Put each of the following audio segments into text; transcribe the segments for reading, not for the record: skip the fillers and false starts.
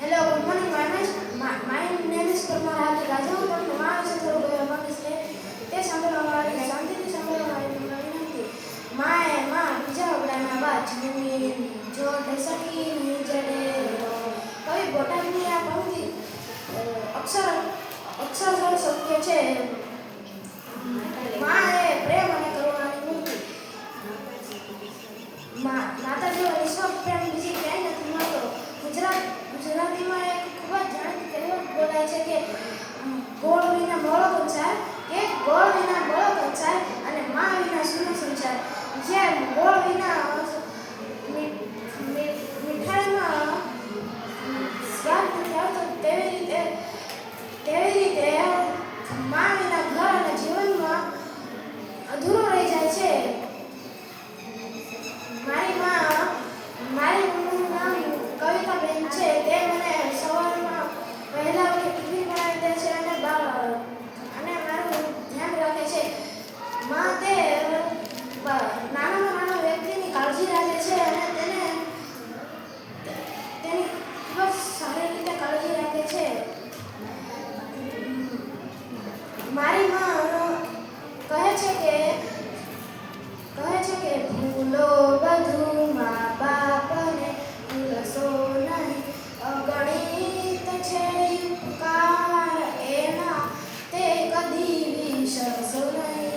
Hello, good morning. My name is Parmar Raja. પણ મારા વિશે થોડું કહેવા માંગીશ કે તે સાંભળવા શાંતિથી સાંભળવા મારી વિનંતી. માં બીજા વગડાના વાત જમીન જોડ સકી ની જડે કવિ બોટાદની આ પંક્તિ અક્ષરશઃ સત્ય છે. માં એ પ્રેમ અને કરુણાની મૂર્તિ. માતા જેવો નિસ્વાર્થ પ્રેમ બીજી ક્યાંય નથી મળતો. ગુજરાતીમાં એક ખૂબ જ જાણીતી કહેવત બોલાય છે કે ગોળ વિના મોળો કંસાર, કે ગોળ વિના મોળો કંસાર અને માં વિના સૂનો સંસાર. જ્યાં ગોળ વિના મીઠાઈમાં સ્વાદ નથી આવતો તેવી રીતે માં વિના ઘર અને જીવનમાં અધૂરો રહી જાય છે. મારી મમ્મીનું નામ કવિતાબેન છે. તે મને સવારમાં વહેલા ઉઠી ટિફિન બનાવી દે છે અને મારું ધ્યાન રાખે છે. માં તે નાનામાં નાના વ્યક્તિની કાળજી રાખે છે અને તેની ખૂબ જ સારી રીતે કાળજી રાખે છે. મારી માં કહે છે કે ભૂલો બધું મા બાપને ભૂલશો નહીં. અગણિત છે ઉપકાર એના તે કદી વિસરશો નહીં.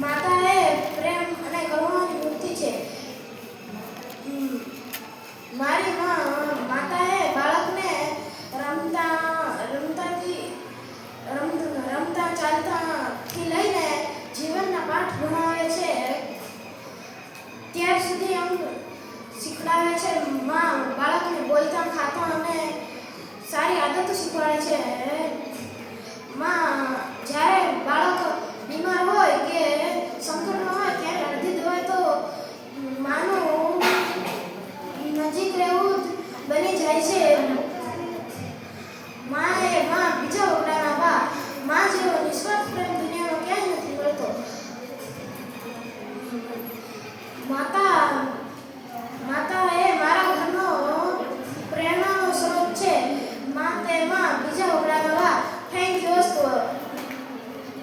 માતા એ પ્રેમ અને કરુણાની મૂર્તિ છે. મારી માતા એ બાળકને રમતા ચાલતાથી લઈને જીવનના પાઠ ભણાવે છે ત્યાર સુધી આમ શીખડાવે છે. માં બાળકને બોલતા ખાતા અને સારી આદતો શીખવાડે છે. માં જ્યારે